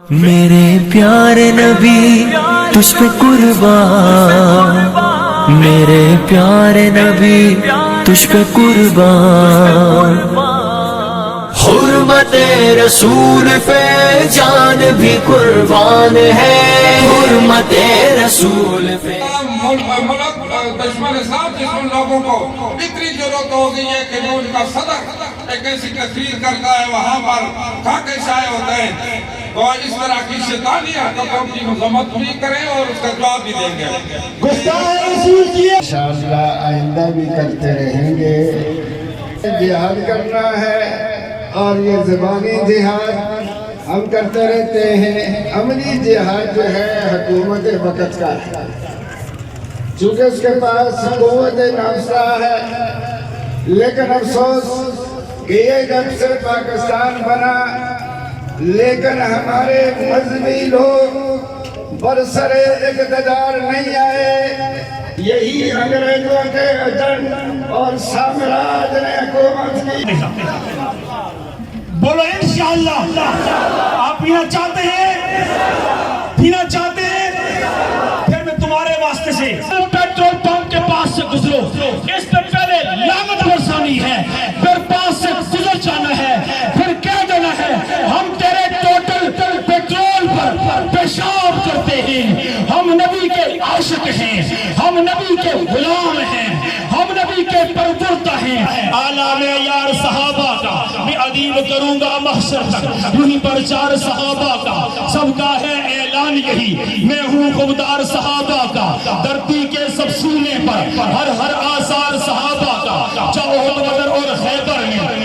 میرے پیارے نبی تجھ پہ قربان، میرے پیارے نبی تجھ پہ قربان، حرمت رسول پہ جان بھی قربان ہے، حرمت رسول پہ ملک دشمن اسلام جن لوگوں کو اتنی ضرورت ہو گئی ہے کہ وہ ان کا صدر ایک ایسی تصویر کرتا ہے، وہاں پر کھاکے شائع ہوتے ہیں، تو اس طرح کی شیطانی حرکتوں کی مذمت بھی کریں اور اس کا جواب بھی دیں گے۔ انشاءاللہ آئندہ بھی کرتے رہیں گے۔ جہاد کرنا ہے اور یہ زبانی جہاد ہم کرتے رہتے ہیں، عملی جہاد جو ہے حکومت وقت کا ہے، چونکہ اس کے پاس قوت نافذہ ہے، لیکن افسوس کہ یہ جب سے پاکستان بنا لیکن ہمارے مذہبی لوگ برسر اقتدار نہیں آئے، یہی انگریزوں کے ایجنٹ اور سامراج نے حکومت کی۔ بولو انشاءاللہ آپ پینا چاہتے ہیں، پینا چاہتے ہیں، پھر میں تمہارے واسطے سے پیٹرول پمپ کے پاس سے گزرو، اس پہ پہلے لعنت برسانی ہے، پھر پاس سے گزر جانا ہے، پھر کہہ دینا ہے ہم تیرے ٹوٹل پیٹرول پر پیشاب کرتے ہیں، ہم نبی کے عاشق ہیں، ہم نبی کے غلام ہیں، ہم نبی کے پروردہ ہیں۔ اعلیٰ معیار صحابہ کا میں ادیب کروں گا محشر تک، یہی پرچار صحابہ کا سب کا ہے اعلان یہی، میں ہوں خوددار صحابہ کا، دھرتی کے سب سینے پر ہر آثار صحابہ کا، چاہو بدر اور خیبر میں